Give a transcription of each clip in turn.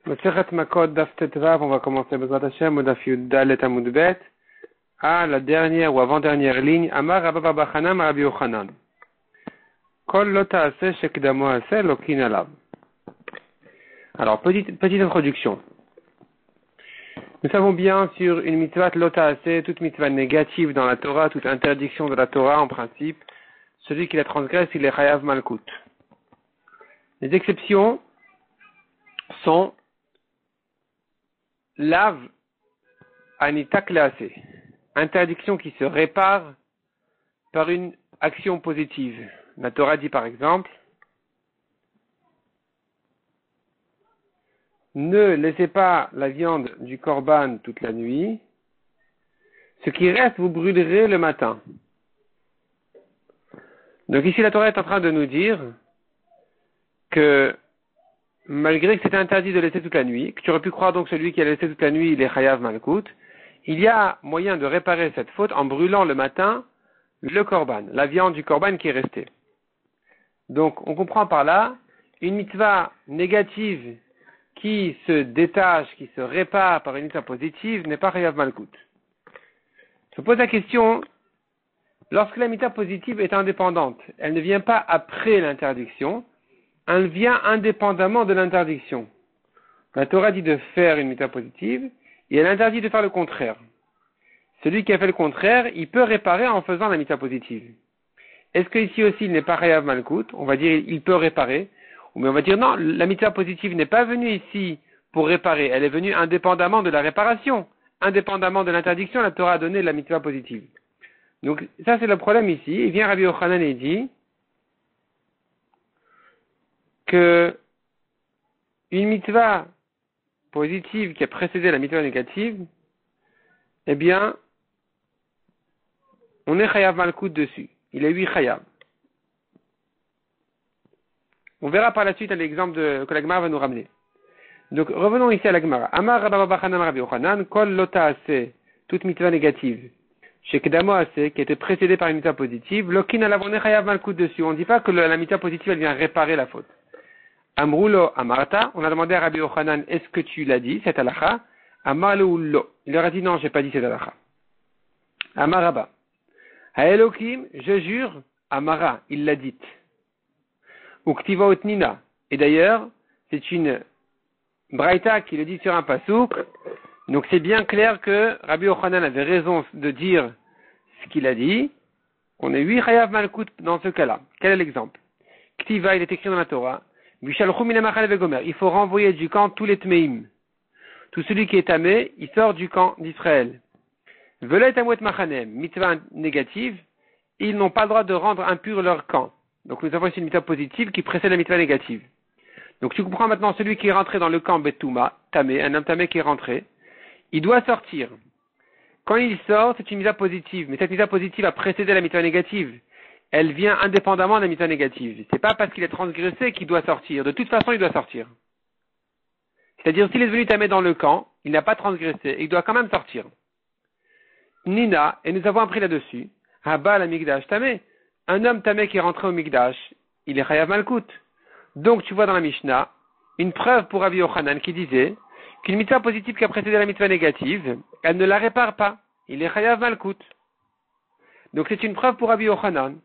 Masechet Makot Daf Tetvav, on va commencer Bezrat Hashem, au Daf Yud Dalet Amud Bet, à la dernière ou avant-dernière ligne, Amar Rabba Bar Chanam Rabbi Yochanan. Kol lo ta'aseh shekdamo aseh lokin alav. Alors, petite introduction. Nous savons bien sur une mitzvah lo ta'aseh, toute mitzvah négative dans la Torah, toute interdiction de la Torah en principe, celui qui la transgresse, il est chayav malkut. Les exceptions sont lav anita klease, interdiction qui se répare par une action positive. La Torah dit par exemple, ne laissez pas la viande du korban toute la nuit, ce qui reste vous brûlerez le matin. Donc ici la Torah est en train de nous dire que malgré que c'était interdit de laisser toute la nuit, que tu aurais pu croire donc celui qui a laissé toute la nuit, il est chayav malkout, il y a moyen de réparer cette faute en brûlant le matin le korban, la viande du korban qui est restée. Donc on comprend par là, une mitzvah négative qui se détache, qui se répare par une mitzvah positive n'est pas chayav malkout. Je pose la question, lorsque la mitzvah positive est indépendante, elle ne vient pas après l'interdiction, elle vient indépendamment de l'interdiction. La Torah dit de faire une mitzvah positive et elle interdit de faire le contraire. Celui qui a fait le contraire, il peut réparer en faisant la mitzvah positive. Est-ce qu'ici aussi il n'est pas chayav malkout? On va dire il peut réparer. Mais on va dire non, la mitzvah positive n'est pas venue ici pour réparer. Elle est venue indépendamment de la réparation. Indépendamment de l'interdiction, la Torah a donné la mitzvah positive. Donc ça c'est le problème ici. Il vient Rabbi Yochanan et dit que une mitzvah positive qui a précédé la mitzvah négative, eh bien, on est chayav malkout dessus. Il est 8 chayav. On verra par la suite l'exemple que la Gemara va nous ramener. Donc, revenons ici à la Gemara. Amar Rabba Bar Chanam Rabbi Yochanan, kol lo ta'aseh, toute mitzvah négative, shekedamo aseh, qui a été précédée par une mitzvah positive, lokin alav, on est chayav malkout dessus. On ne dit pas que la mitzvah positive, elle vient réparer la faute. Amrulo amarta, on a demandé à Rabbi Yochanan, est-ce que tu l'as dit, cette halakha? Amarlo lo. Il leur a dit, non, j'ai pas dit cette halakha. Amaraba. Haelokim, je jure, Amara, il l'a dite. Uktiva otnina. Et d'ailleurs, c'est une braïta qui le dit sur un pasouk. Donc c'est bien clair que Rabbi Yochanan avait raison de dire ce qu'il a dit. On est 8 chayav malkout dans ce cas-là. Quel est l'exemple? Ktiva, il est écrit dans la Torah. Il faut renvoyer du camp tous les tmeim. Tout celui qui est tamé, il sort du camp d'Israël. Velet amouet machanem, mitzvah négative, ils n'ont pas le droit de rendre impur leur camp. Donc nous avons ici une mitzvah positive qui précède la mitzvah négative. Donc tu comprends maintenant celui qui est rentré dans le camp Betouma, tamé, un homme tamé qui est rentré, il doit sortir. Quand il sort, c'est une mitzvah positive, mais cette mitzvah positive a précédé la mitzvah négative. Elle vient indépendamment de la mitzvah négative. C'est pas parce qu'il est transgressé qu'il doit sortir. De toute façon, il doit sortir. C'est-à-dire, s'il est venu tamé dans le camp, il n'a pas transgressé, et il doit quand même sortir. Nina, et nous avons appris là-dessus, Haba la Migdash tamé. Un homme tamé qui est rentré au Migdash, il est chayav malkout. Donc, tu vois dans la Mishnah, une preuve pour Rabbi Yochanan qui disait qu'une mitzvah positive qui a précédé la mitzvah négative, elle ne la répare pas. Il est chayav malkout. Donc, c'est une preuve pour Rabbi Yochanan.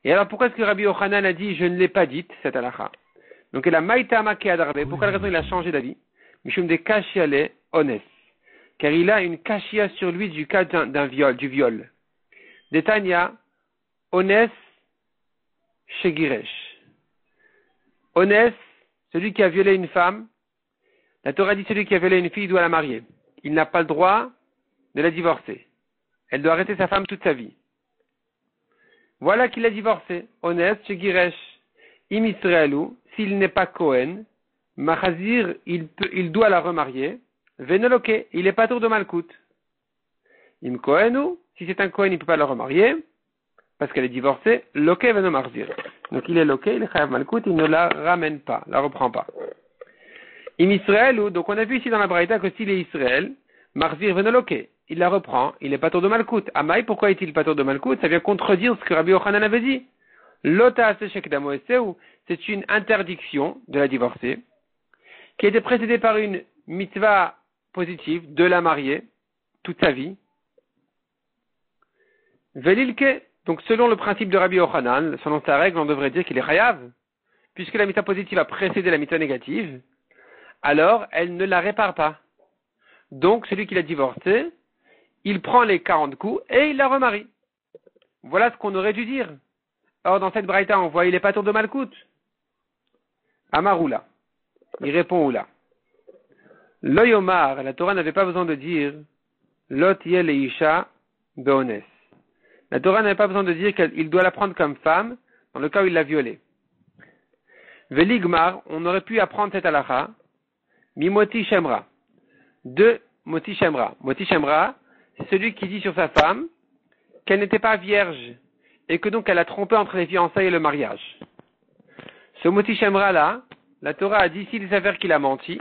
Et alors, pourquoi est-ce que Rabbi Yochanan a dit, je ne l'ai pas dite, cette halakha? Donc, il a maïtama ke adarbe. Pour quelle raison il a changé d'avis? Mishum de kashiale ones. Car il a une kashia sur lui du cas du viol. Detania, ones shegiresh. Ones, celui qui a violé une femme. La Torah dit, celui qui a violé une fille doit la marier. Il n'a pas le droit de la divorcer. Elle doit rester sa femme toute sa vie. Voilà qu'il a divorcé. Ones, Shegiresh, Im Israelu, s'il n'est pas Cohen, Machazir, il doit la remarier. Venoloke, il est pas tour de Malkout. Im Kohenu, si c'est un Cohen, il ne peut pas la remarier, parce qu'elle est divorcée. Loke Venomarzir. Donc il est Loke, il est Chayav Malkout, il ne la ramène pas, la reprend pas. Im Israelu, donc on a vu ici dans la Braïta que s'il est Israël, Marzir Venoloke. Il la reprend, il n'est pas tour de Malkout. Amaï, pourquoi est-il pas tour de Malkout? Ça vient contredire ce que Rabbi Yochanan avait dit. Lota shekdamo eseu, c'est une interdiction de la divorcer. qui a été précédée par une mitzvah positive de la marier toute sa vie. Velilke, donc selon le principe de Rabbi Yochanan, selon sa règle, on devrait dire qu'il est chayav, puisque la mitzvah positive a précédé la mitzvah négative, alors elle ne la répare pas. Donc celui qui l'a divorcée, il prend les 40 coups et il la remarie. Voilà ce qu'on aurait dû dire. Or dans cette braïta, on voit il est pas tour de Malkout. Amaroula. Il répond Oula. L'Oyomar, la Torah n'avait pas besoin de dire Lot yel isha beones. La Torah n'avait pas besoin de dire qu'il doit la prendre comme femme dans le cas où il l'a violée. Veligmar, on aurait pu apprendre cette halakha, Mimoti Shemra. De Moti Shemra. Moti Shemra, c'est celui qui dit sur sa femme qu'elle n'était pas vierge et que donc elle a trompé entre les fiançailles et le mariage. Ce Moti Shemra là, la Torah a dit s'il s'avère qu'il a menti,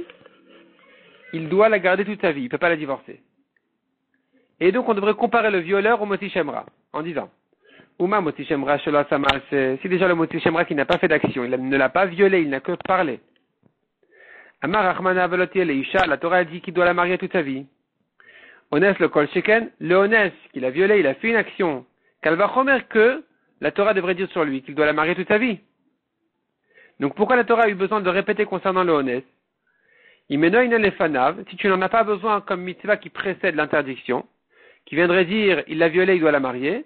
il doit la garder toute sa vie, il ne peut pas la divorcer. Et donc on devrait comparer le violeur au Moti Shemra en disant Uma Moti Shemra Shela Sama, si déjà le Moti Shemra qui n'a pas fait d'action, il ne l'a pas violé, il n'a que parlé. Amar Rahmana Veloti Isha, la Torah a dit qu'il doit la marier toute sa vie. Ones le Kol Sheken, le Ones qu'il a violé, il a fait une action. Kalva Chomer que la Torah devrait dire sur lui qu'il doit la marier toute sa vie. Donc pourquoi la Torah a eu besoin de répéter concernant le Ones? Imenoinen lefanav, si tu n'en as pas besoin comme mitzvah qui précède l'interdiction, qui viendrait dire il l'a violé, il doit la marier,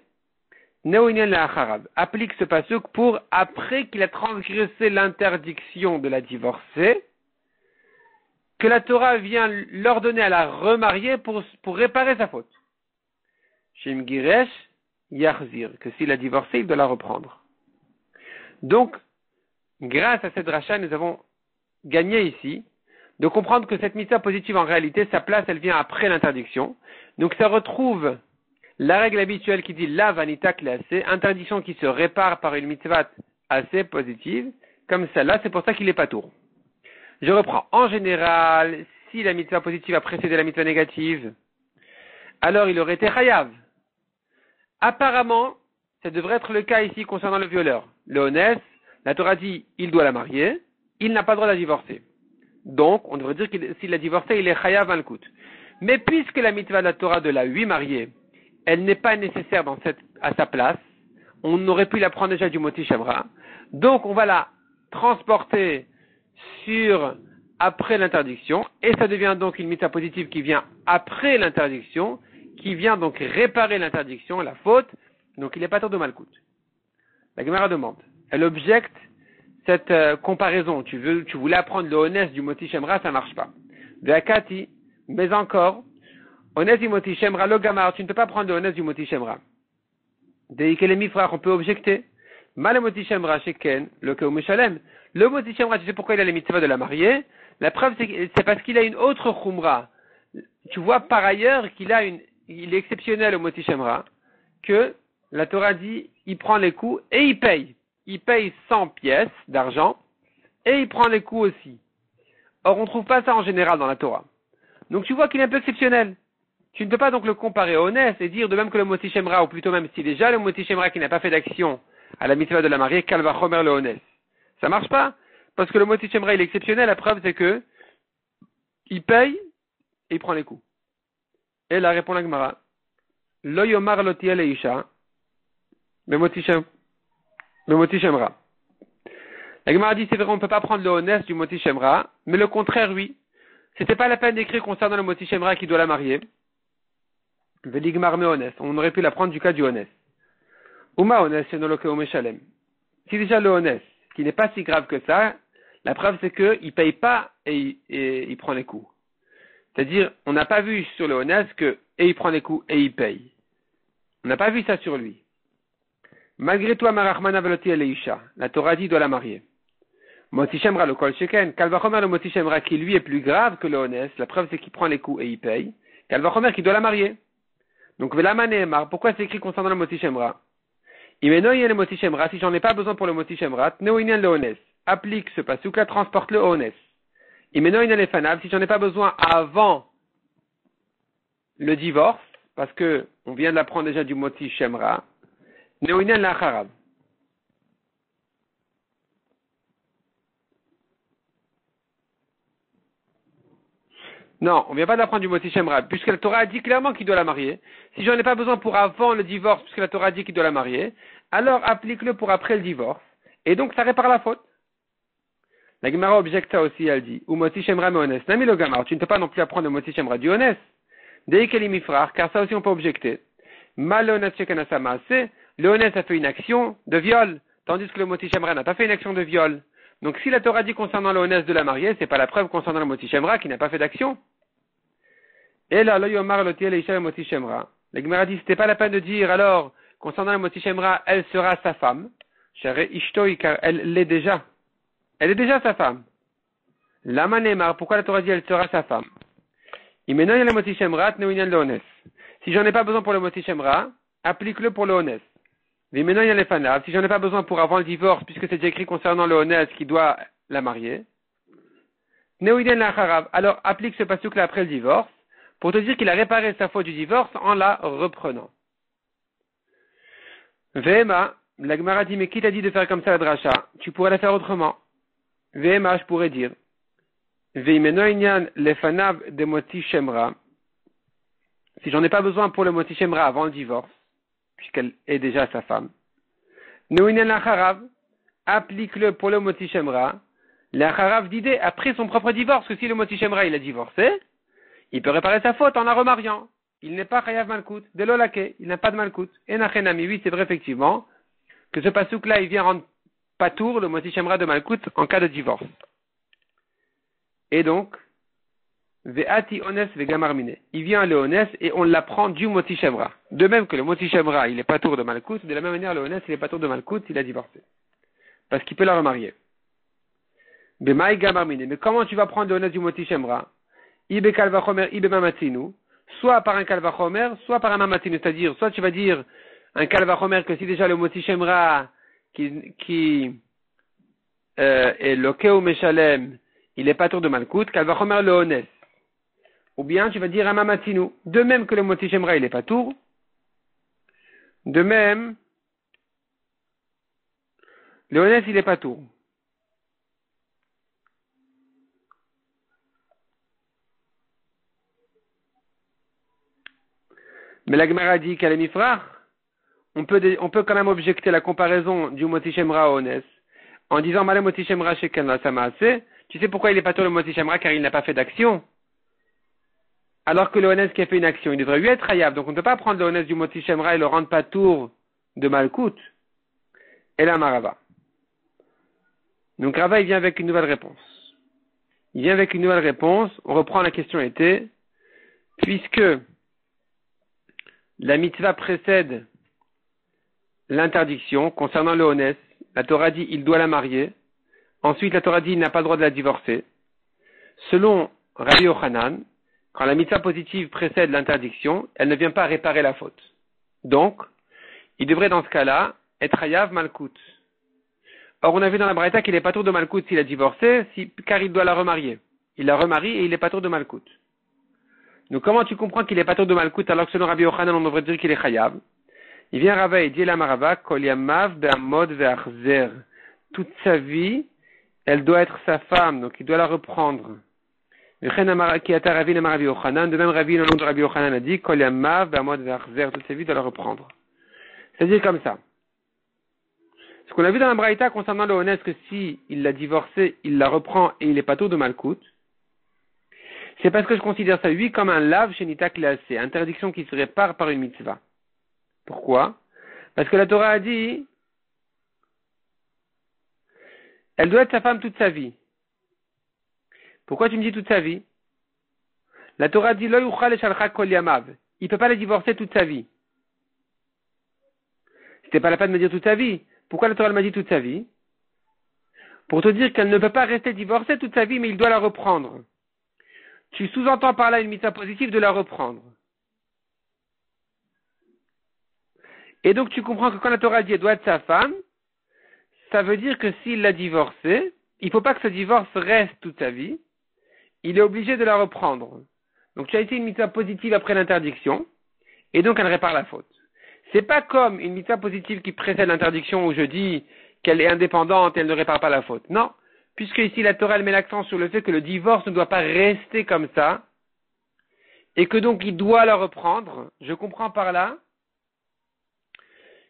neoinen leacharab, applique ce pasuk pour après qu'il a transgressé l'interdiction de la divorcer, que la Torah vient l'ordonner à la remarier pour réparer sa faute. Shim giresh yachzir, que s'il a divorcé, il doit la reprendre. Donc, grâce à cette rachat, nous avons gagné ici de comprendre que cette mitzvah positive, en réalité, sa place, elle vient après l'interdiction. Donc, ça retrouve la règle habituelle qui dit la vanita classée, interdiction qui se répare par une mitzvah assez positive, comme celle-là, c'est pour ça qu'il est pas tour. Je reprends. En général, si la mitzvah positive a précédé la mitzvah négative, alors il aurait été chayav. Apparemment, ça devrait être le cas ici concernant le violeur. Le honès, la Torah dit, il doit la marier, il n'a pas le droit de la divorcer. Donc, on devrait dire que s'il l'a divorcé, il est chayav al kout. Mais puisque la mitzvah de la Torah de la lui mariée, elle n'est pas nécessaire à sa place, on aurait pu la prendre déjà du moti shemra. Donc, on va la transporter sur après l'interdiction, et ça devient donc une mitzvah positive qui vient après l'interdiction, qui vient donc réparer l'interdiction, la faute, donc il n'est pas tort de malkout. La Gemara demande, elle objecte cette comparaison, tu voulais apprendre le honès du moti shemra, ça marche pas. Ve'akati, mais encore, honès du moti shemra, le gamar, tu ne peux pas prendre le honès du moti shemra. Deikelemi frère, on peut objecter. Mal moti shemra sheken, le keumeshalem. Le moti shemra, tu sais pourquoi il a les mitzvahs de la mariée? La preuve, c'est parce qu'il a une autre chumra. Tu vois par ailleurs il est exceptionnel au moti shemra, que la Torah dit, il prend les coups et il paye. Il paye 100 pièces d'argent et il prend les coups aussi. Or, on ne trouve pas ça en général dans la Torah. Donc tu vois qu'il est un peu exceptionnel. Tu ne peux pas donc le comparer au honès et dire de même que le moti shemra, ou plutôt même si déjà le moti shemra qui n'a pas fait d'action à la mitzvah de la mariée, kalva chomer le honès. Ça marche pas, parce que le moti shemra il est exceptionnel, la preuve c'est que il paye et il prend les coups. Et là répond la Gemara, lo yomar lo tiel isha, le moti shemra. La Gemara dit c'est vrai on ne peut pas prendre le honès du moti shemra, mais le contraire oui. C'était pas la peine d'écrire concernant le moti shemra qui doit la marier. Veligmar me honès, on aurait pu la prendre du cas du honès. Uma honès shenoloke umeshalem. Si déjà le honès, qui n'est pas si grave que ça, la preuve c'est qu'il ne paye pas et il prend les coups. C'est-à-dire, on n'a pas vu sur le honès que et il prend les coups et il paye. On n'a pas vu ça sur lui. Malgré toi, Marachmana veloti eleisha, la Torah dit doit la marier. Moti shemra le kol sheken, kalvachomer le moti shemra qui lui est plus grave que le honès, la preuve c'est qu'il prend les coups et il paye. Kalvachomer qui doit la marier. Donc, velama neemar, pourquoi c'est écrit concernant le moti shemra? Imenoyen le moti shemra, si j'en ai pas besoin pour le moti shemra, neoinen le honès. Applique ce pasuk-là, transporte le honès. Imenoinen le fanav, si j'en ai pas besoin avant le divorce, parce que on vient de l'apprendre déjà du moti shemra, neoinen la charab. Non, on ne vient pas d'apprendre du Motzi Shemra, puisque la Torah a dit clairement qu'il doit la marier. Si j'en ai pas besoin pour avant le divorce, puisque la Torah a dit qu'il doit la marier, alors applique-le pour après le divorce. Et donc, ça répare la faute. La Gemara objecte ça aussi, elle dit, ou Motzi Shemra me honest. Nami le Gamar, tu ne peux pas non plus apprendre le Motzi Shemra du honest. Dès qu'elle est mifrar, car ça aussi on peut objecter. Mal le honest shekanasama, c'est, le honest a fait une action de viol, tandis que le Motzi Shemra n'a pas fait une action de viol. Donc si la Torah dit concernant le honest de la mariée, c'est pas la preuve concernant le Motzi Shemra qui n'a pas fait d'action. Et là, lo yomar lo tiel isha le Motzi Shemra. La Gemara dit, c'était pas la peine de dire, alors, concernant le Motzi Shemra, elle sera sa femme. Chere ishtoi, car elle l'est déjà. Elle est déjà sa femme. Lama ne'mar, pourquoi la Torah dit, elle sera sa femme? Imeno le Motzi Shemra, tneuinyan le honest. Si j'en ai pas besoin pour le Motzi Shemra, applique-le pour le honest. Vimeno le fanav, si j'en ai pas besoin pour avant le divorce, puisque c'est déjà écrit concernant le honest qui doit la marier. Tneuinyan la harav, alors applique ce pasuk là après le divorce, pour te dire qu'il a réparé sa faute du divorce en la reprenant. Vema, la Gemara dit, mais qui t'a dit de faire comme ça la dracha? Tu pourrais la faire autrement. Vema, je pourrais dire. Veimeno inyan lefanav de Motzi Shemra. Si j'en ai pas besoin pour le Motzi Shemra avant le divorce, puisqu'elle est déjà sa femme. Neuinyan lacharav, applique-le pour le Motzi Shemra. Lacharav d'idée après son propre divorce, que si le Motzi Shemra il a divorcé, il peut réparer sa faute en la remariant. Il n'est pas chayav malkout, de l'olake, il n'a pas de malkout. Et nachenami, oui, c'est vrai effectivement, que ce pasouk-là, il vient rendre patour le Motzi Shemra de malkout en cas de divorce. Et donc, ve'ati ones ve'gamarmine. Il vient le ones et on l'apprend du Motzi Shemra. De même que le Motzi Shemra, il est patour de malkout, de la même manière, le ones, il est patour de malkout, il a divorcé. Parce qu'il peut la remarier. Be'mai gamarmine. Mais comment tu vas prendre le ones du Motzi Shemra? Ibe kalvachomer, ibe mamatzinu, soit par un kalvachomer, soit par un mamatzinu, c'est-à-dire, soit tu vas dire un kalvachomer que si déjà le Motzi Shemra qui est lokeu meshalem, il est pas tour de malkout, kalvachomer le honest. Ou bien tu vas dire un mamatzinu, de même que le Motzi Shemra il est pas tour, de même, le honest il est pas tour. Mais la Gemara dit qu'elle est mifrach. On peut quand même objecter la comparaison du Motzi Shemra au Ones en disant Malé Motzi Shemra Sheken la Samaase. Tu sais pourquoi il est pas tour le Motzi Shemra? Car il n'a pas fait d'action. Alors que le Ones qui a fait une action, il devrait lui être hayab. Donc on ne peut pas prendre le Ones du Motzi Shemra et le rendre pas tour de Malkout. Et là, Marava. Donc Rava, il vient avec une nouvelle réponse. On reprend la question était, puisque la mitzvah précède l'interdiction concernant le Ones. La Torah dit il doit la marier. Ensuite, la Torah dit il n'a pas le droit de la divorcer. Selon Rabbi Yochanan, quand la mitzvah positive précède l'interdiction, elle ne vient pas réparer la faute. Donc, il devrait dans ce cas-là être hayav malkout. Or, on a vu dans la Braïta qu'il n'est pas tour de malkout s'il a divorcé, car il doit la remarier. Il la remarie et il n'est pas tour de malkout. Donc, comment tu comprends qu'il n'est pas tour de malkout alors que selon Rabbi Yochanan, on devrait dire qu'il est chayav? Il vient Rava et dit la Marava, Kol yamav be'amod ve'achzer. Toute sa vie, elle doit être sa femme, donc il doit la reprendre. De même, Ravi, le nom de Rabbi Yochanan a dit, Kol yamav be'amod ve'achzer. Toute sa vie, il doit la reprendre. C'est-à-dire comme ça. Ce qu'on a vu dans la Braïta concernant le Ones, que si il l'a divorcé, il la reprend et il n'est pas tour de malkout, c'est parce que je considère ça, lui, comme un lave shenita classé, interdiction qui se répare par une mitzvah. Pourquoi? Parce que la Torah a dit, elle doit être sa femme toute sa vie. Pourquoi tu me dis toute sa vie? La Torah dit, lo yuchal eshalcha kol yamav. Il ne peut pas la divorcer toute sa vie. C'était pas la peine de me dire toute sa vie. Pourquoi la Torah m'a dit toute sa vie? Pour te dire qu'elle ne peut pas rester divorcée toute sa vie, mais il doit la reprendre. Tu sous-entends par là une mitzvah positive de la reprendre. Et donc tu comprends que quand la Torah dit elle doit être sa femme, ça veut dire que s'il l'a divorcée, il ne faut pas que ce divorce reste toute sa vie, il est obligé de la reprendre. Donc tu as été une mitzvah positive après l'interdiction, et donc elle répare la faute. C'est pas comme une mitzvah positive qui précède l'interdiction où je dis qu'elle est indépendante et elle ne répare pas la faute. Non, puisque ici la Torah elle met l'accent sur le fait que le divorce ne doit pas rester comme ça et que donc il doit la reprendre, je comprends par là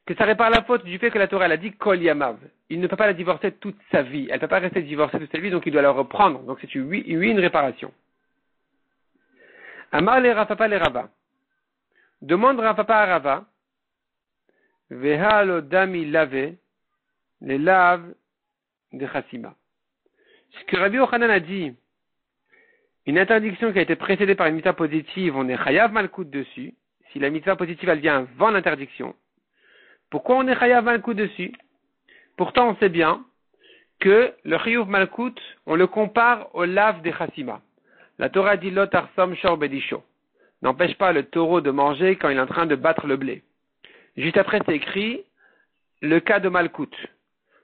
que ça répare la faute du fait que la Torah elle a dit Kol Yamav. Il ne peut pas la divorcer toute sa vie. Elle ne peut pas rester divorcée toute sa vie, donc il doit la reprendre. Donc c'est une réparation. Amar le Rafapa le Rava. Demande Rafapa à Rava. Veha lo dami lave, les laves de Chassima. Ce que Rabbi Yochanan a dit, une interdiction qui a été précédée par une mitzvah positive, on est chayav malkout dessus. Si la mitzvah positive elle vient avant l'interdiction, pourquoi on est chayav malkout dessus? Pourtant on sait bien que le chiyuv malkout, on le compare au lave des Chassima. La Torah dit lot arsom shor bedisho. N'empêche pas le taureau de manger quand il est en train de battre le blé. Juste après, c'est écrit le cas de Malkout.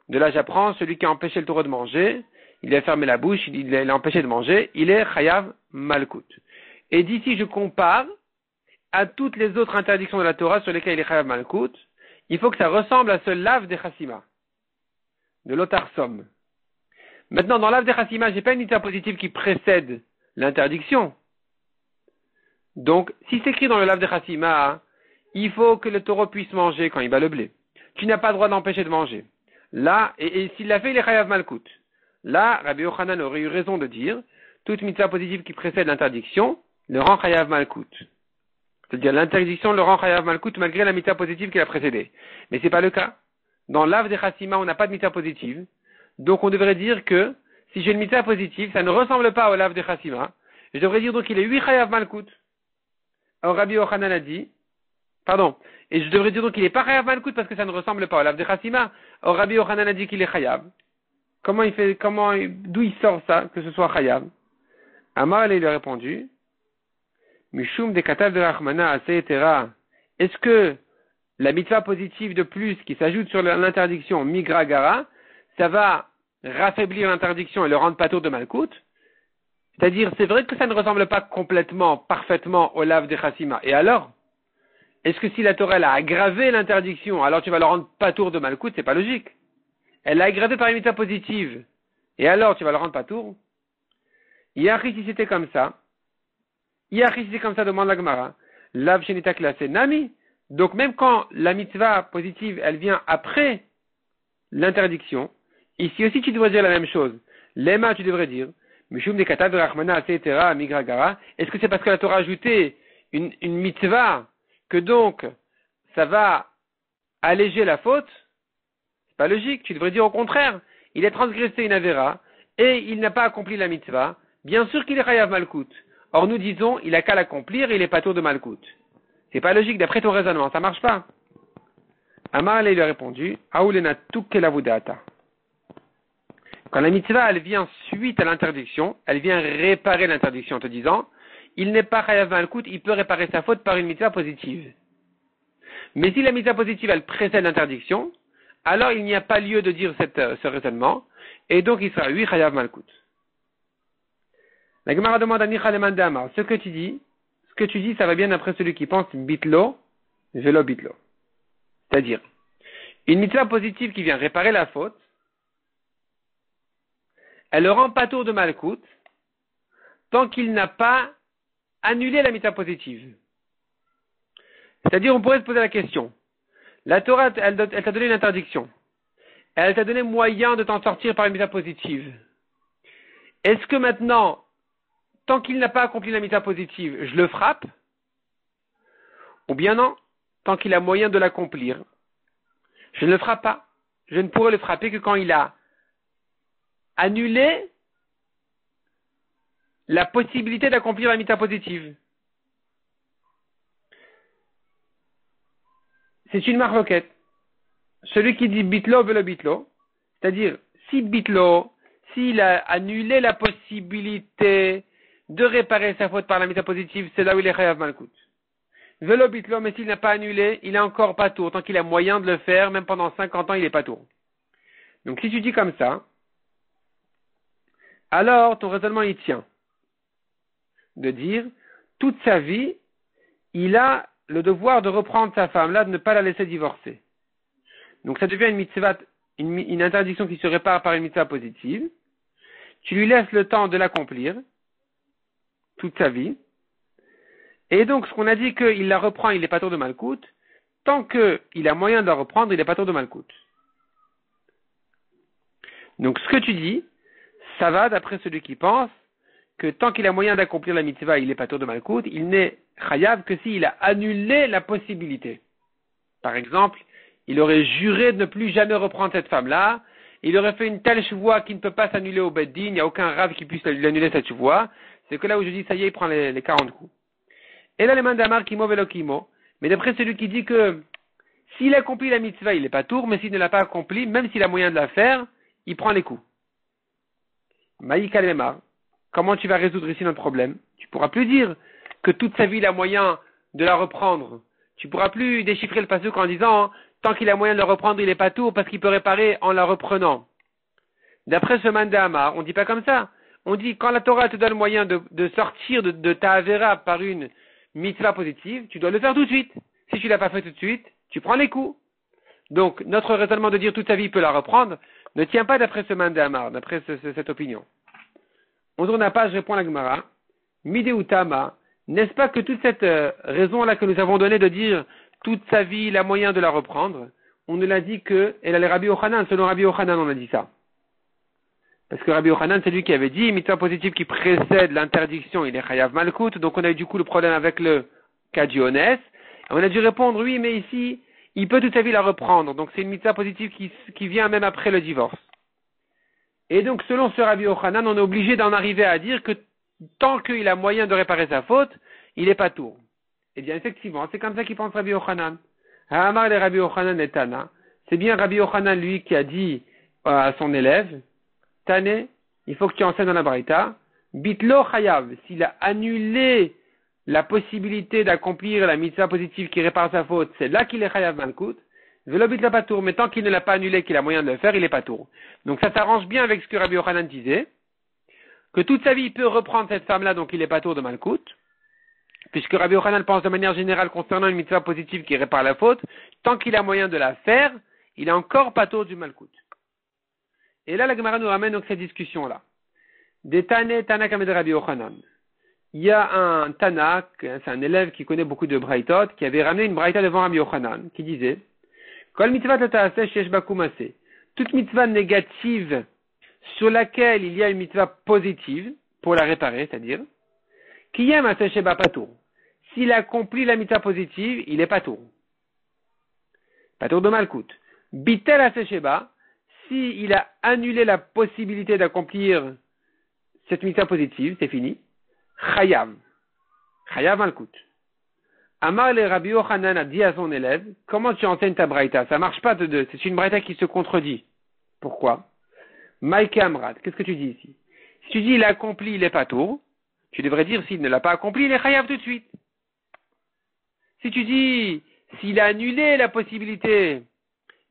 De là, j'apprends, celui qui a empêché le taureau de manger, il a fermé la bouche, il a empêché de manger, il est Chayav Malkout. Et d'ici, je compare à toutes les autres interdictions de la Torah sur lesquelles il est Chayav Malkout, il faut que ça ressemble à ce lave des Chassima, de l'Otarsom. Maintenant, dans lave des Chassima, j'ai pas une mitzvah positive qui précède l'interdiction. Donc, si c'est écrit dans le lave des Chassima, il faut que le taureau puisse manger quand il bat le blé. Tu n'as pas le droit d'empêcher de manger. Là, et s'il l'a fait, il est chayav malkout. Là, Rabbi Yochanan aurait eu raison de dire, toute mitzvah positive qui précède l'interdiction le rend chayav malkout. C'est-à-dire, l'interdiction le rend chayav malkout malgré la mitzvah positive qui l'a précédée. Mais c'est pas le cas. Dans l'ave des chassima, on n'a pas de mitzvah positive. Donc, on devrait dire que, si j'ai une mitzvah positive, ça ne ressemble pas au lave des chassima. Je devrais dire donc qu'il est 8 chayav malkout. Alors, Rabbi Yochanan a dit, et je devrais dire donc qu'il n'est pas chayav malkout parce que ça ne ressemble pas au lave de Chassima. Or, Rabbi Yochanan a dit qu'il est chayav. D'où il sort ça, que ce soit chayav? Amar, il lui a répondu, Mishum de katav de Rachmana aseetera. Est-ce que la mitzvah positive de plus qui s'ajoute sur l'interdiction migra gara, ça va raffaiblir l'interdiction et le rendre patour de malkout? C'est-à-dire, c'est vrai que ça ne ressemble pas complètement, parfaitement au lave de Chassima. Et alors? Est-ce que si la Torah a aggravé l'interdiction, alors tu vas le rendre patour de malkout? C'est pas logique. Elle l'a aggravé par une mitzvah positive. Et alors tu vas le rendre patour? Yachi, si c'était comme ça, demande la Gemara. Lav shenita classé nami. Donc même quand la mitzvah positive, elle vient après l'interdiction, ici aussi tu devrais dire la même chose. Lema, tu devrais dire, Mishum de katav rachmana etc. migragara. Est-ce que c'est parce que la Torah a ajouté une mitzvah que donc, ça va alléger la faute? C'est pas logique. Tu devrais dire au contraire. Il a transgressé une avéra et il n'a pas accompli la mitzvah. Bien sûr qu'il est chayav malkout. Or, nous disons, il a qu'à l'accomplir et il est patour de malkout. C'est pas logique d'après ton raisonnement. Ça marche pas. Amar lui a répondu, Aoulena tukelavudeata. Quand la mitzvah, elle vient suite à l'interdiction, elle vient réparer l'interdiction en te disant, il n'est pas chayav malkout, il peut réparer sa faute par une mitzvah positive. Mais si la mitzvah positive, elle précède l'interdiction, alors il n'y a pas lieu de dire ce raisonnement, et donc il sera oui chayav malkout. La Gemara demande à Nichaleman Damar, ce que tu dis, ça va bien après celui qui pense bitlo, velo bitlo. C'est-à-dire, une mitzvah positive qui vient réparer la faute, elle le rend patour de malkout, tant qu'il n'a pas annulé la mitzvah positive. C'est-à-dire, on pourrait se poser la question. La Torah, elle t'a donné une interdiction. Elle t'a donné moyen de t'en sortir par une mitzvah positive. Est-ce que maintenant, tant qu'il n'a pas accompli la mitzvah positive, je le frappe? Ou bien non, tant qu'il a moyen de l'accomplir, je ne le frappe pas. Je ne pourrai le frapper que quand il a annulé la possibilité d'accomplir la mitzvah positive. C'est une marloquette. Celui qui dit bitlo veut le bitlo, c'est-à-dire si bitlo, s'il a annulé la possibilité de réparer sa faute par la mitzvah positive, c'est là où il est chayav malkout. Velo bitlo, mais s'il n'a pas annulé, il est encore pas tour. Tant qu'il a moyen de le faire, même pendant 50 ans, il est pas tour. Donc si tu dis comme ça, alors ton raisonnement il tient. De dire, toute sa vie, il a le devoir de reprendre sa femme là, de ne pas la laisser divorcer. Donc ça devient une mitzvah, une interdiction qui se répare par une mitzvah positive. Tu lui laisses le temps de l'accomplir, toute sa vie. Et donc, ce qu'on a dit qu'il la reprend, il n'est pas tour de Malkout, tant qu'il a moyen de la reprendre, il n'est pas tour de Malkout. Donc, ce que tu dis, ça va d'après celui qui pense que tant qu'il a moyen d'accomplir la mitzvah, il n'est pas tour de Malkout, il n'est chayav que s'il a annulé la possibilité. Par exemple, il aurait juré de ne plus jamais reprendre cette femme-là, il aurait fait une telle chevoie qui ne peut pas s'annuler au Beddin, il n'y a aucun rave qui puisse lui annuler cette chevoie, c'est que là où je dis, ça y est, il prend les 40 coups. Et là, les mains d'Amar Kimo Velo Kimo, mais d'après celui qui dit que s'il accomplit la mitzvah, il n'est pas tour, mais s'il ne l'a pas accompli, même s'il a moyen de la faire, il prend les coups. Maïka Lemar, comment tu vas résoudre ici notre problème? Tu pourras plus dire que toute sa vie il a moyen de la reprendre. Tu pourras plus déchiffrer le pasuk en disant tant qu'il a moyen de la reprendre, il n'est pas tour parce qu'il peut réparer en la reprenant. D'après ce man d'Amar, on dit pas comme ça. On dit quand la Torah te donne le moyen de sortir de ta avera par une mitzvah positive, tu dois le faire tout de suite. Si tu l'as pas fait tout de suite, tu prends les coups. Donc notre raisonnement de dire toute sa vie il peut la reprendre ne tient pas d'après ce man d'Amar, d'après cette opinion. On tourne la page, répond la Gemara. Midéutama, n'est-ce pas que toute cette raison-là que nous avons donnée de dire toute sa vie, il a moyen de la reprendre, on ne l'a dit que, elle a les Rabbi Yochanan, selon Rabbi Yochanan, on a dit ça. Parce que Rabbi Yochanan, c'est lui qui avait dit, mitzvah positive qui précède l'interdiction, il est chayav malkout, donc on a eu du coup le problème avec le kadiones. On a dû répondre, oui, mais ici, il peut toute sa vie la reprendre, donc c'est une mitzvah positive qui vient même après le divorce. Et donc, selon ce Rabbi Yochanan, on est obligé d'en arriver à dire que tant qu'il a moyen de réparer sa faute, il n'est pas tour. Eh bien, effectivement, c'est comme ça qu'il pense Rabbi Yochanan. Ha'amar le Rabbi Yochanan et Tana. C'est bien Rabbi Yochanan, lui, qui a dit à son élève, Tane, il faut que tu enseignes dans la Braïta, Bitlo Chayav, s'il a annulé la possibilité d'accomplir la mitzvah positive qui répare sa faute, c'est là qu'il est Chayav Malkout. Velo Bitlo pas tour, mais tant qu'il ne l'a pas annulé, qu'il a moyen de le faire, il est pas tour. Donc ça s'arrange bien avec ce que Rabbi Yochanan disait, que toute sa vie il peut reprendre cette femme-là, donc il n'est pas tour de Malkout, puisque Rabbi Yochanan pense de manière générale concernant une mitzvah positive qui répare la faute, tant qu'il a moyen de la faire, il est encore pas tour du Malkout. Et là, la Gemara nous ramène donc cette discussion-là. Des Tana Kamed Rabbi Yochanan. Il y a un Tana, c'est un élève qui connaît beaucoup de Braïtot, qui avait ramené une Braïta devant Rabbi Yochanan, qui disait, Kol mitzvah tata'aseh sheyesh ba kumase. Toute mitzvah négative sur laquelle il y a une mitzvah positive, pour la réparer, c'est-à-dire, Kiyem aseh sheba patour. S'il accomplit la mitzvah positive, il est patour. Patour de Malkout. Bitel aseh sheba, s'il a annulé la possibilité d'accomplir cette mitzvah positive, c'est fini. Chayav. Chayav Malkout. Amar le Rabbi Yochanan a dit à son élève, comment tu enseignes ta braïta? Ça marche pas c'est une braïta qui se contredit. Pourquoi? Maïke Amrat, qu'est-ce que tu dis ici? Si tu dis il a accompli, il est pas tour, tu devrais dire s'il ne l'a pas accompli, il est chayav tout de suite. Si tu dis s'il a annulé la possibilité,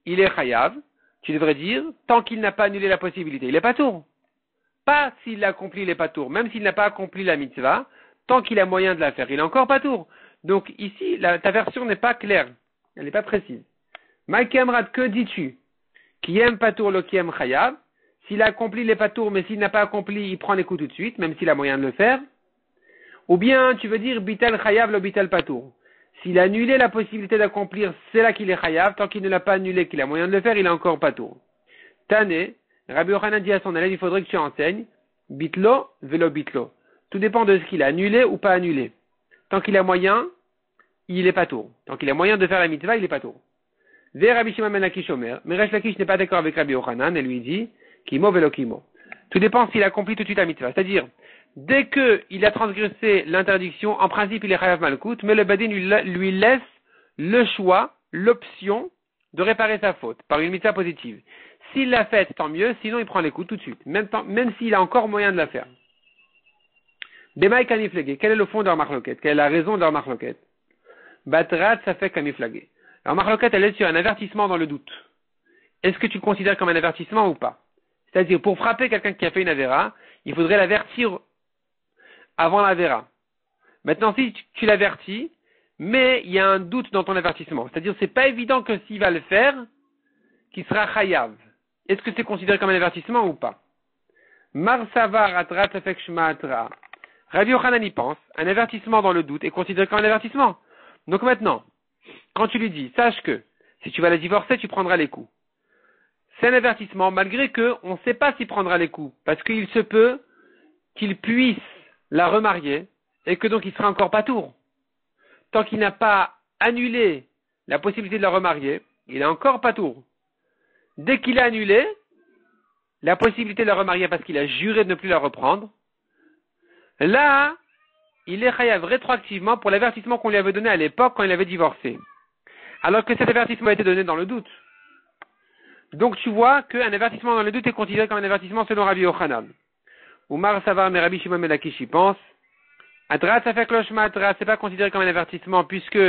il est chayav, tu devrais dire tant qu'il n'a pas annulé la possibilité, il est pas tour. Pas s'il l'a accompli, il est pas tour. Même s'il n'a pas accompli la mitzvah, tant qu'il a moyen de la faire, il est encore pas tour. Donc ici, ta version n'est pas claire, elle n'est pas précise. Maïke Amrat, que dis-tu? Qui aime patour, le qui aime chayav. S'il a accompli les patours, mais s'il n'a pas accompli, il prend les coups tout de suite, même s'il a moyen de le faire. Ou bien, tu veux dire bitel chayav, le bitel patour. S'il a annulé la possibilité d'accomplir, c'est là qu'il est chayav. Tant qu'il ne l'a pas annulé, qu'il a moyen de le faire, il est encore patour. Tane, Rabbi Yochanan dit à son élève, il faudrait que tu enseignes bitlo, velo bitlo. Tout dépend de ce qu'il a annulé ou pas annulé. Tant qu'il a moyen, il est patour. Tant qu'il a moyen de faire la mitzvah, il est patour. Ve Rabbi Shimon ben Lakish Omer, mais Resh Lakish n'est pas d'accord avec Rabbi Yochanan et lui dit Kimo velo kimo. Tout dépend s'il accomplit tout de suite la mitzvah. C'est-à-dire, dès qu'il a transgressé l'interdiction, en principe il est chayav malkout, mais le badin lui laisse le choix, l'option de réparer sa faute par une mitzvah positive. S'il l'a faite, tant mieux, sinon il prend les coups tout de suite, même s'il a encore moyen de la faire. Bemaï kaniflagé, quel est le fond de leur marloquette? Quelle est la raison de leur marloquette? Batrat, ça fait kaniflagé. Alors marloquette, elle est sur un avertissement dans le doute. Est-ce que tu le considères comme un avertissement ou pas? C'est-à-dire, pour frapper quelqu'un qui a fait une avéra, il faudrait l'avertir avant l'avéra. Maintenant, si tu l'avertis, mais il y a un doute dans ton avertissement. C'est-à-dire, c'est pas évident que s'il va le faire, qu'il sera chayav. Est-ce que c'est considéré comme un avertissement ou pas? Marsavar atrat efek shma atra. Rabbi Yochanan y pense, un avertissement dans le doute est considéré comme un avertissement. Donc maintenant, quand tu lui dis, sache que si tu vas la divorcer, tu prendras les coups. C'est un avertissement malgré que on ne sait pas s'il prendra les coups, parce qu'il se peut qu'il puisse la remarier et que donc il sera encore pas tour. Tant qu'il n'a pas annulé la possibilité de la remarier, il est encore pas tour. Dès qu'il a annulé la possibilité de la remarier parce qu'il a juré de ne plus la reprendre, là, il est chayav rétroactivement pour l'avertissement qu'on lui avait donné à l'époque quand il avait divorcé. Alors que cet avertissement a été donné dans le doute. Donc tu vois qu'un avertissement dans le doute est considéré comme un avertissement selon Rabbi Yochanan. Oumar Savar mais Rabbi Shimon ben Lakish y pense. Adra Safek Loshma Adra, c'est pas considéré comme un avertissement puisque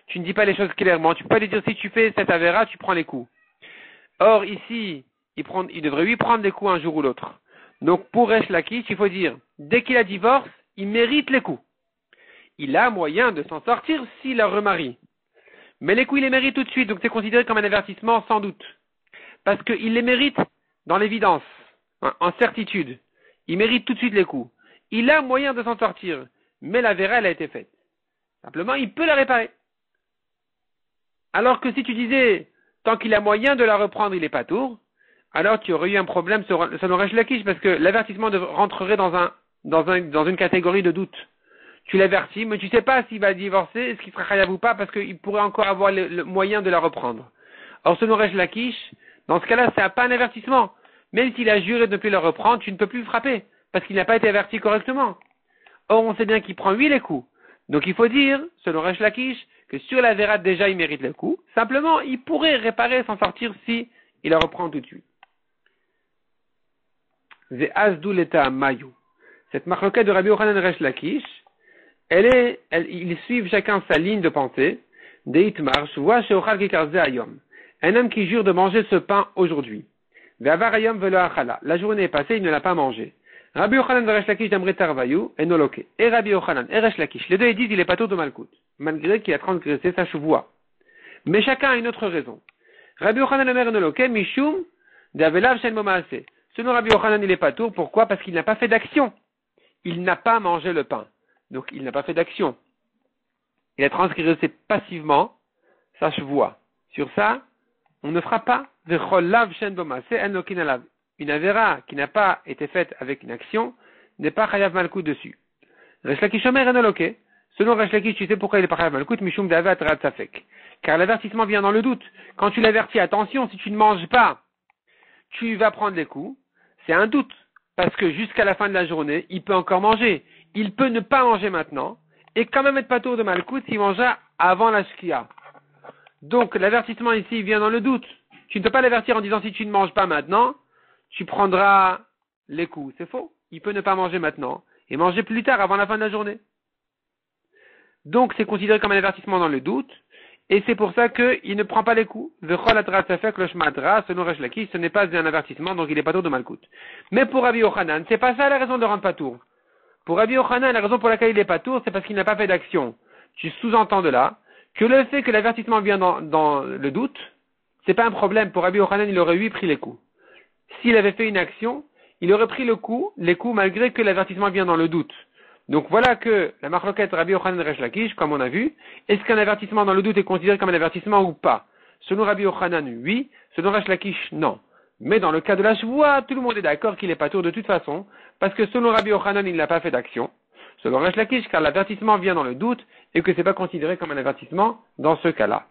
tu ne dis pas les choses clairement. Tu peux pas lui dire si tu fais cette avéra, tu prends les coups. Or ici, il devrait lui prendre des coups un jour ou l'autre. Donc pour Resh Lakish, il faut dire, dès qu'il a divorce, il mérite les coups. Il a moyen de s'en sortir s'il la remarie. Mais les coups, il les mérite tout de suite, donc c'est considéré comme un avertissement sans doute. Parce qu'il les mérite dans l'évidence, en certitude. Il mérite tout de suite les coups. Il a moyen de s'en sortir, mais la véra, elle a été faite. Simplement, il peut la réparer. Alors que si tu disais, tant qu'il a moyen de la reprendre, il n'est pas tour, alors tu aurais eu un problème sur Resh Lakish, parce que l'avertissement rentrerait dans une catégorie de doute. Tu l'avertis, mais tu ne sais pas s'il va divorcer, est-ce qu'il sera chayav ou pas, parce qu'il pourrait encore avoir le moyen de la reprendre. Or, selon Resh Lakish, dans ce cas-là, c'est pas un avertissement. Même s'il a juré de ne plus le reprendre, tu ne peux plus le frapper, parce qu'il n'a pas été averti correctement. Or, on sait bien qu'il prend lui les coups. Donc, il faut dire, selon Resh Lakish, que sur la véra, déjà, il mérite les coups. Simplement, il pourrait réparer, s'en sortir si il la reprend tout de suite. Cette marloquette de Rabbi Yochanan et Resh Lakish, ils suivent chacun sa ligne de pensée. Un homme qui jure de manger ce pain aujourd'hui. La journée est passée, il ne l'a pas mangé. Rabbi Yochanan et Resh Lakish d'Amre Tarvayu et Noloke. Et Rabbi Yochanan et Resh Lakish, les deux ils disent il est pas tour de Malkout, malgré qu'il a transgressé sa chevoie. Mais chacun a une autre raison. Rabbi Yochanan et Noloke, Mishum, d'Avelav Shen Momaase. Selon Rabbi Yochanan, il est pas tour. Pourquoi? Parce qu'il n'a pas fait d'action. Il n'a pas mangé le pain. Donc il n'a pas fait d'action. Il a transgressé passivement sa chevoie. Sur ça, on ne fera pas une avéra qui n'a pas été faite avec une action n'est pas chayav malkout dessus. Resh Lakish omer enoloke. Selon Resh Lakish, tu sais pourquoi il est pas chayav malkout, mishum d'avat rat safek. Car l'avertissement vient dans le doute. Quand tu l'avertis, attention, si tu ne manges pas, tu vas prendre les coups. C'est un doute. Parce que jusqu'à la fin de la journée, il peut encore manger. Il peut ne pas manger maintenant et quand même être pas tour de malkout s'il mangea avant la shkia. Donc, l'avertissement ici vient dans le doute. Tu ne peux pas l'avertir en disant si tu ne manges pas maintenant, tu prendras les coups. C'est faux. Il peut ne pas manger maintenant et manger plus tard avant la fin de la journée. Donc, c'est considéré comme un avertissement dans le doute et c'est pour ça qu'il ne prend pas les coups. Selon Resh Lakish, ce n'est pas un avertissement, donc il n'est pas tour de malkout. Mais pour Rabbi Yochanan, c'est pas ça la raison de rendre pas tour. Pour Rabbi Yochanan, la raison pour laquelle il n'est pas tour, c'est parce qu'il n'a pas fait d'action. Tu sous-entends de là que le fait que l'avertissement vient dans le doute, c'est pas un problème. Pour Rabbi Yochanan, il aurait pris les coups. S'il avait fait une action, il aurait pris les coups malgré que l'avertissement vient dans le doute. Donc voilà que la marloquette Rabbi Yochanan et Resh Lakish, comme on a vu, est-ce qu'un avertissement dans le doute est considéré comme un avertissement ou pas? Selon Rabbi Yochanan, oui. Selon Resh Lakish, non. Mais dans le cas de la chevoie, tout le monde est d'accord qu'il est pas tour de toute façon, parce que selon Rabbi Yochanan, il n'a pas fait d'action. Selon Resh Lakish, car l'avertissement vient dans le doute et que c'est pas considéré comme un avertissement dans ce cas-là.